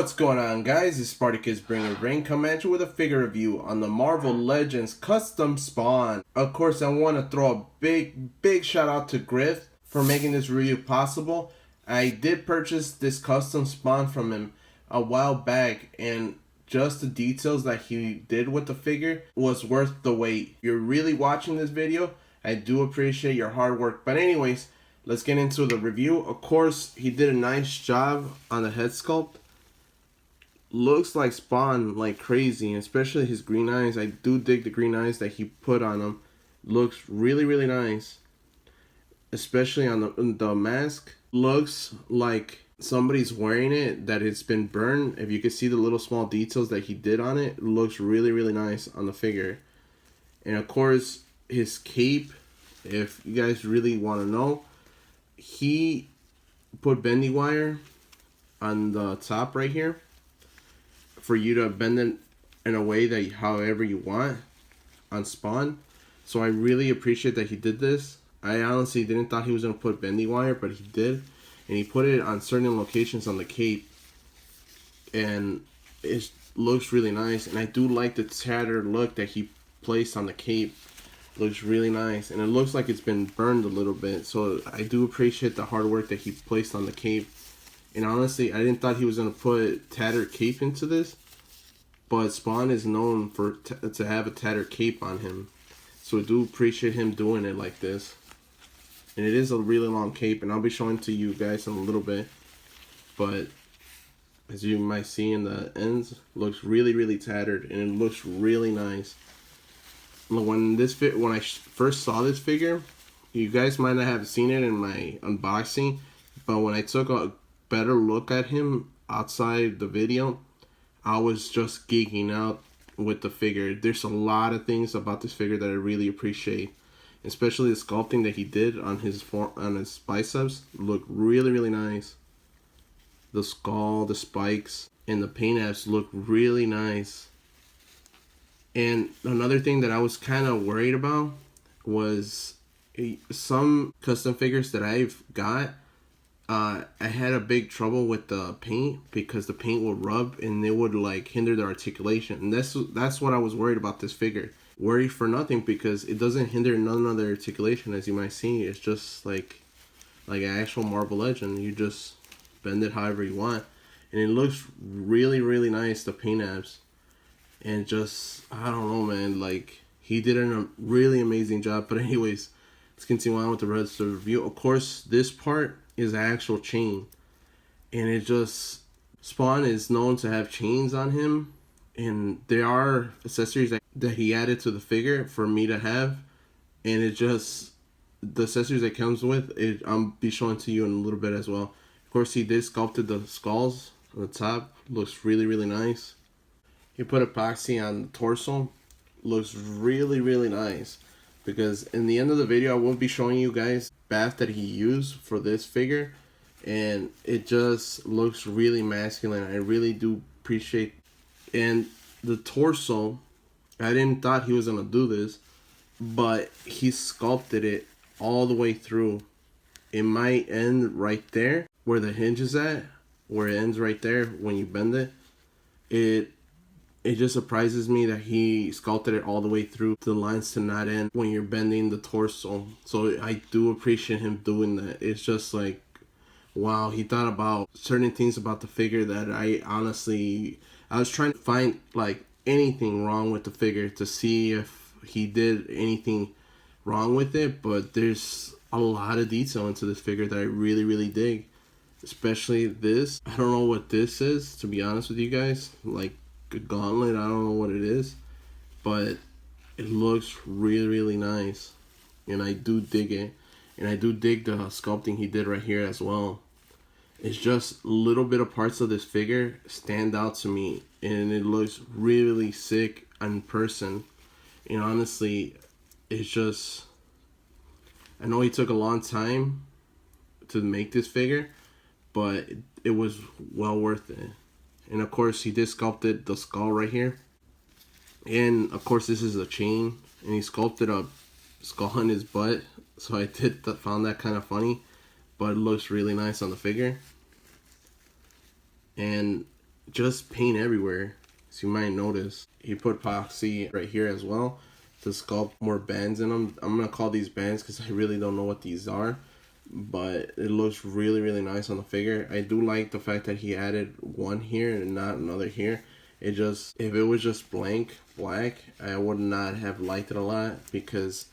What's going on, guys? It's Spartacus bringing rain coming at you with a figure review on the Marvel Legends custom spawn. Of course, I want to throw a big shout out to Griff for making this review possible. I did purchase this custom spawn from him a while back, and just the details that he did with the figure was worth the wait. If you're really watching this video, I do appreciate your hard work. But anyways, let's get into the review. Of course, he did a nice job on the head sculpt. Looks like Spawn like crazy, especially his green eyes. I do dig the green eyes that he put on him. Looks really nice, especially on the mask. Looks like somebody's wearing it, that it's been burned. If you can see the little small details that he did on it, looks really nice on the figure. And of course, his cape, if you guys really want to know, he put bendy wire on the top right here for you to bend it in a way that however you want on Spawn. So I really appreciate that he did this. I honestly didn't thought he was going to put bendy wire, but he did. And he put it on certain locations on the cape. And it looks really nice. And I do like the tattered look that he placed on the cape. Looks really nice. And it looks like it's been burned a little bit. So I do appreciate the hard work that he placed on the cape. And honestly, I didn't thought he was going to put tattered cape into this. But Spawn is known for to have a tattered cape on him. So I do appreciate him doing it like this. And it is a really long cape. And I'll be showing to you guys in a little bit. But as you might see in the ends, looks really tattered. And it looks really nice. When I first saw this figure, you guys might not have seen it in my unboxing. But when I took a better look at him outside the video, I was just geeking out with the figure. There's a lot of things about this figure that I really appreciate, especially the sculpting that he did on his biceps. Look really nice. The skull, the spikes, and the paint apps look really nice. And another thing that I was kind of worried about was some custom figures that I've got. I had a big trouble with the paint because the paint would rub and it would like hinder the articulation. And that's what I was worried about this figure. Worried for nothing, because it doesn't hinder none of the articulation, as you might see. It's just like an actual Marvel Legend. You just bend it however you want. And it looks really nice, the paint apps. And just, I don't know, man, like he did a really amazing job. But anyways, let's continue on with the rest of the review. Of course, this part is an actual chain, and it just, Spawn is known to have chains on him, and there are accessories that he added to the figure for me to have, and it just, the accessories that comes with it, I'll be showing to you in a little bit as well. Of course, he did sculpted the skulls on the top. Looks really nice. He put epoxy on the torso. Looks really nice. Because in the end of the video, I will be showing you guys bath that he used for this figure, and it just looks really masculine. I really do appreciate. And the torso, I didn't thought he was gonna do this, but he sculpted it all the way through. It might end right there where the hinge is at, where it ends right there when you bend it. It just surprises me that he sculpted it all the way through the lines to not end when you're bending the torso. So I do appreciate him doing that. It's just like, wow, he thought about certain things about the figure that I was trying to find like anything wrong with the figure to see if he did anything wrong with it. But there's a lot of detail into this figure that I really dig. Especially this. I don't know what this is, to be honest with you guys. Like, a gauntlet, I don't know what it is, but it looks really nice, and I do dig it. And I do dig the sculpting he did right here as well. It's just a little bit of parts of this figure stand out to me, and it looks really sick in person. And honestly, it's just, I know he took a long time to make this figure, but it was well worth it. And of course, he did sculpted the skull right here. And of course, this is a chain. And he sculpted a skull on his butt. So I found that kind of funny. But it looks really nice on the figure. And just paint everywhere. So you might notice he put epoxy right here as well to sculpt more bands in them. I'm gonna call these bands because I really don't know what these are, but it looks really nice on the figure. I do like the fact that he added one here and not another here. It just, if it was just blank black, I would not have liked it a lot, because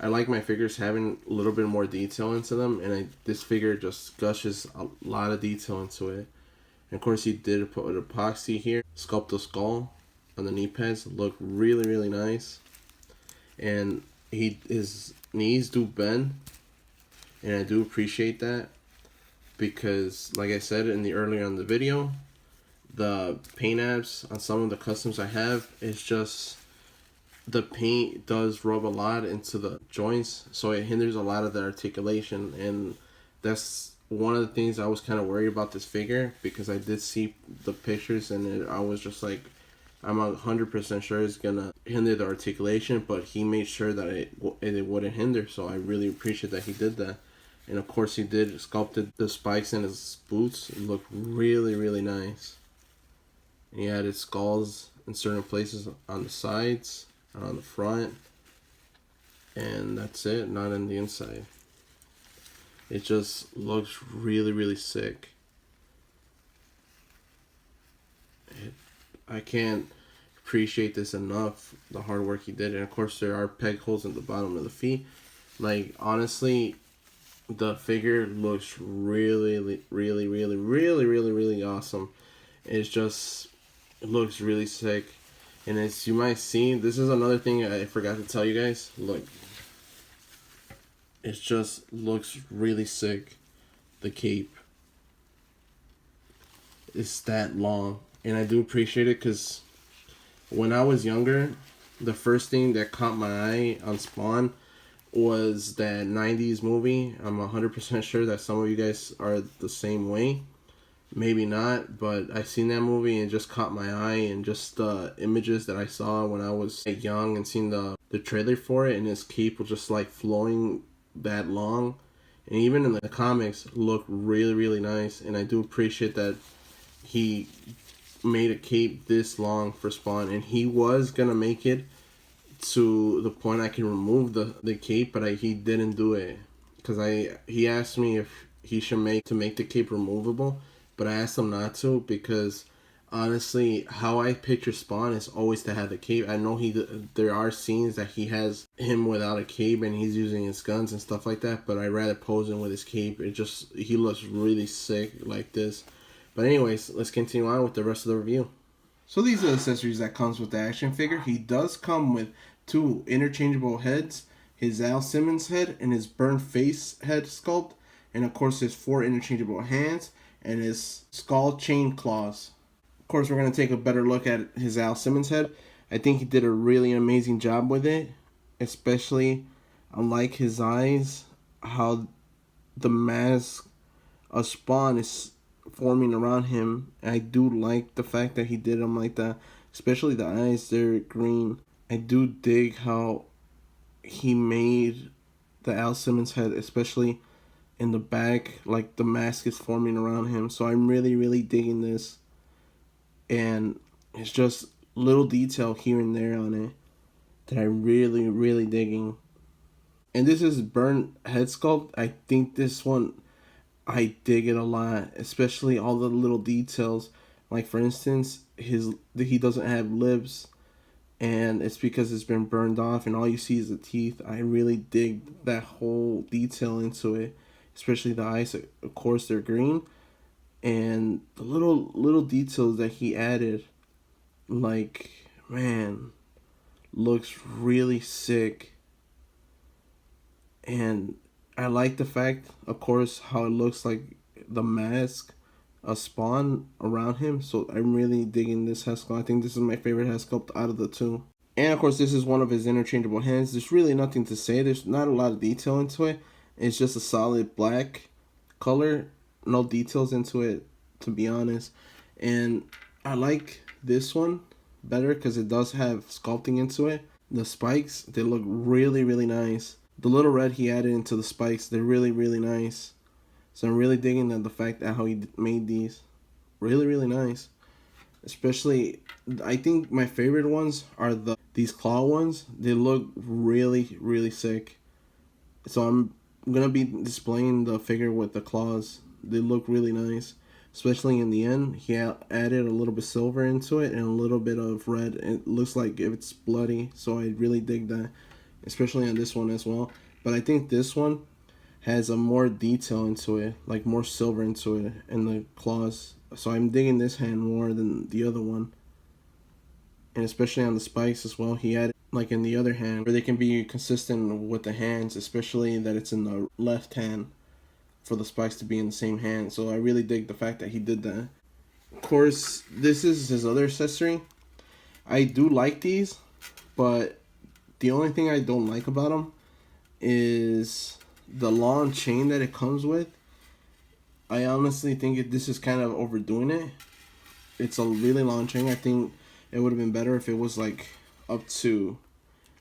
I like my figures having a little bit more detail into them, and this figure just gushes a lot of detail into it. And of course he did put epoxy here, sculpt the skull on the knee pads, look really nice. And his knees do bend, and I do appreciate that, because like I said in the earlier in the video, the paint apps on some of the customs I have, it's just the paint does rub a lot into the joints, so it hinders a lot of the articulation. And that's one of the things I was kind of worried about this figure, because I did see the pictures and I was just like, I'm 100% sure it's gonna hinder the articulation, but he made sure that it wouldn't hinder, so I really appreciate that he did that. And of course he did sculpted the spikes in his boots. It looked really nice. And he added skulls in certain places on the sides and on the front, and that's it, not in the inside. It just looks really sick. I can't appreciate this enough, the hard work he did. And of course there are peg holes in the bottom of the feet. Like, honestly, the figure looks really awesome. It's just, it looks really sick. And as you might see, this is another thing I forgot to tell you guys. Look, it just looks really sick. The cape is that long, and I do appreciate it, because when I was younger, the first thing that caught my eye on Spawn was that 90s movie. I'm 100% sure that some of you guys are the same way. Maybe not, but I seen that movie and it just caught my eye, and just the images that I saw when I was young and seen the trailer for it, and his cape was just like flowing that long. And even in the comics, look really nice. And I do appreciate that he made a cape this long for Spawn, and he was gonna make it to the point I can remove the cape, but he didn't do it, because he asked me if he should make the cape removable, but I asked him not to, because honestly, how I picture Spawn is always to have the cape. I know there are scenes that he has him without a cape and he's using his guns and stuff like that, but I'd rather pose him with his cape. He looks really sick like this. But anyways, let's continue on with the rest of the review. So these are the accessories that comes with the action figure. He does come with 2 interchangeable heads, his Al Simmons head and his burnt face head sculpt, and of course his 4 interchangeable hands and his skull chain claws. Of course, we're going to take a better look at his Al Simmons head. I think he did a really amazing job with it, especially unlike his eyes, how the mask of Spawn is forming around him. I do like the fact that he did them like that, especially the eyes, they're green. I do dig how he made the Al Simmons head, especially in the back, like the mask is forming around him. So I'm really digging this, and it's just little detail here and there on it that I'm really digging. And this is burnt head sculpt. I think this one, I dig it a lot, especially all the little details. Like for instance, he doesn't have lips, and it's because it's been burned off and all you see is the teeth. I really dig that whole detail into it, especially the eyes. Of course they're green, and the little details that he added, like, man, looks really sick. And I like the fact, of course, how it looks like the mask of Spawn around him. So I'm really digging this head sculpt. I think this is my favorite head sculpt out of the 2. And of course, this is one of his interchangeable hands. There's really nothing to say. There's not a lot of detail into it. It's just a solid black color. No details into it, to be honest. And I like this one better because it does have sculpting into it. The spikes, they look really nice. The little red he added into the spikes, they're really nice. So I'm really digging the fact that how he made these. Really nice. Especially, I think my favorite ones are these claw ones. They look really, really sick. So I'm gonna be displaying the figure with the claws. They look really nice. Especially in the end, he added a little bit silver into it and a little bit of red. It looks like it's bloody, so I really dig that. Especially on this one as well. But I think this one has a more detail into it, like more silver into it, and the claws. So I'm digging this hand more than the other one. And especially on the spikes as well, he had like in the other hand where they can be consistent with the hands, especially that it's in the left hand for the spikes to be in the same hand. So I really dig the fact that he did that. Of course, this is his other accessory. I do like these, but the only thing I don't like about them is the long chain that it comes with. I honestly think this is kind of overdoing it. It's a really long chain. I think it would have been better if it was like up to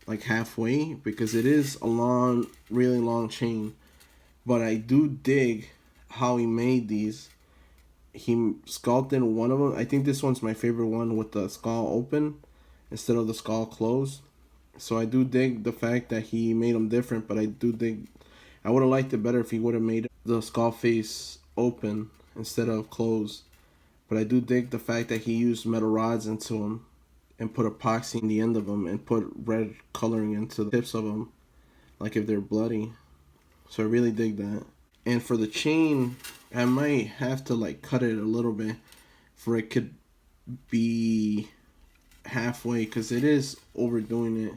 like halfway, because it is a long, really long chain. But I do dig how he made these. He sculpted one of them. I think this one's my favorite one with the skull open instead of the skull closed. So I do dig the fact that he made them different, but I do dig. I would have liked it better if he would have made the skull face open instead of closed. But I do dig the fact that he used metal rods into them and put epoxy in the end of them and put red coloring into the tips of them, like if they're bloody. So I really dig that. And for the chain, I might have to like cut it a little bit for it could be halfway, because it is overdoing it,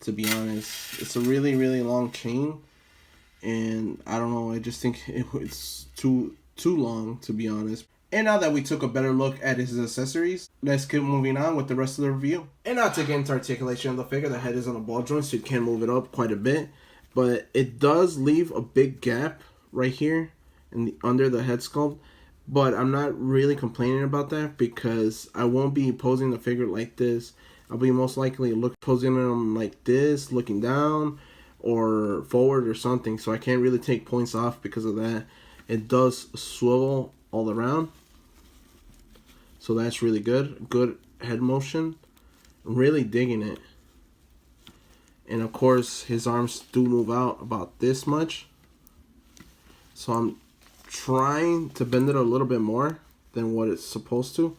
to be honest. It's a really, really long chain, and I don't know, I just think it's too long, to be honest. And now that we took a better look at his accessories, let's keep moving on with the rest of the review. And now to get into articulation of the figure, the head is on a ball joint, so you can move it up quite a bit. But it does leave a big gap right here under the head sculpt. But I'm not really complaining about that, because I won't be posing the figure like this. I'll be most likely posing him like this, looking down or forward or something. So I can't really take points off because of that. It does swivel all around. So that's really good. Good head motion. Really digging it. And of course, his arms do move out about this much. So I'm trying to bend it a little bit more than what it's supposed to.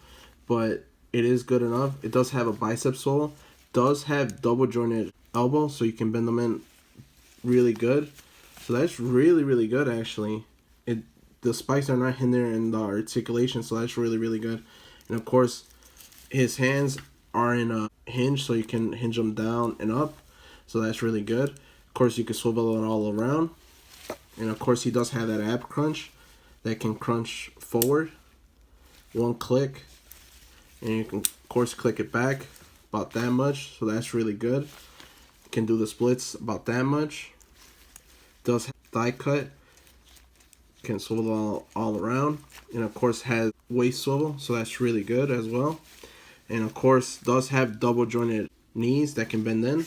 But it is good enough. It does have a bicep swivel. Does have double jointed elbow, so you can bend them in really good. So that's really, really good, actually. The spikes are not hindering the articulation, so that's really, really good. And of course, his hands are in a hinge, so you can hinge them down and up. So that's really good. Of course, you can swivel it all around. And of course, he does have that ab crunch that can crunch forward. One click. And you can, of course, click it back about that much. So that's really good. You can do the splits about that much. Does have thigh cut. Can swivel all around. And of course, has waist swivel. So that's really good as well. And of course, does have double jointed knees that can bend in.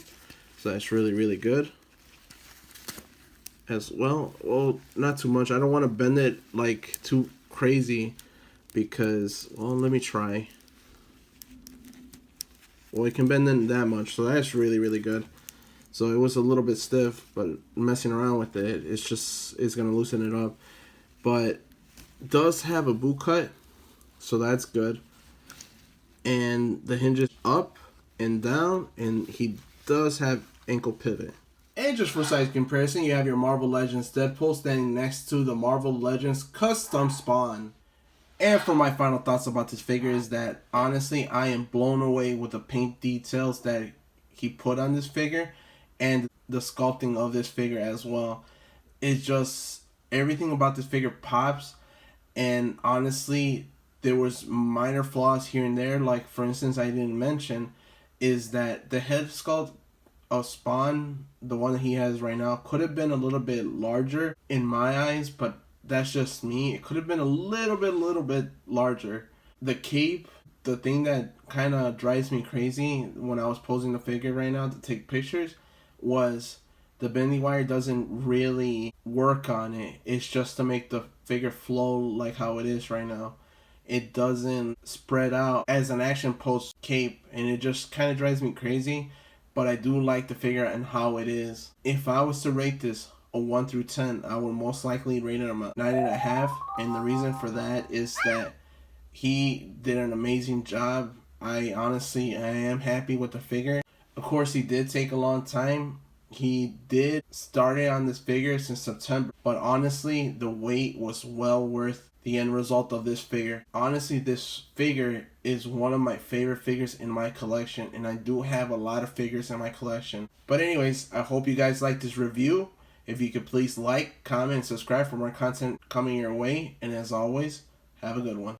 So that's really, really good as well. Well, not too much. I don't want to bend it like too crazy because, well, let me try. Well, it can bend in that much, so that's really, really good. So it was a little bit stiff, but messing around with it, it's going to loosen it up. But does have a boot cut, so that's good. And the hinges up and down, and he does have ankle pivot. And just for size comparison, you have your Marvel Legends Deadpool standing next to the Marvel Legends Custom Spawn. And for my final thoughts about this figure is that, honestly, I am blown away with the paint details that he put on this figure and the sculpting of this figure as well. It's just, everything about this figure pops. And honestly, there was minor flaws here and there. Like, for instance, I didn't mention is that the head sculpt of Spawn, the one that he has right now, could have been a little bit larger in my eyes, but that's just me. It could have been a little bit larger. The cape, the thing that kind of drives me crazy when I was posing the figure right now to take pictures, was the bendy wire doesn't really work on it. It's just to make the figure flow like how it is right now. it doesn't spread out as an action post cape, and it just kind of drives me crazy. But I do like the figure and how it is. If I was to rate this a 1 through 10, I would most likely rate it a 9.5. And the reason for that is that he did an amazing job. I am happy with the figure. Of course, he did take a long time. He did start it on this figure since September, but honestly, the wait was well worth the end result of this figure. Honestly, this figure is one of my favorite figures in my collection, and I do have a lot of figures in my collection. But anyways, I hope you guys like this review. If you could please like, comment, and subscribe for more content coming your way. And as always, have a good one.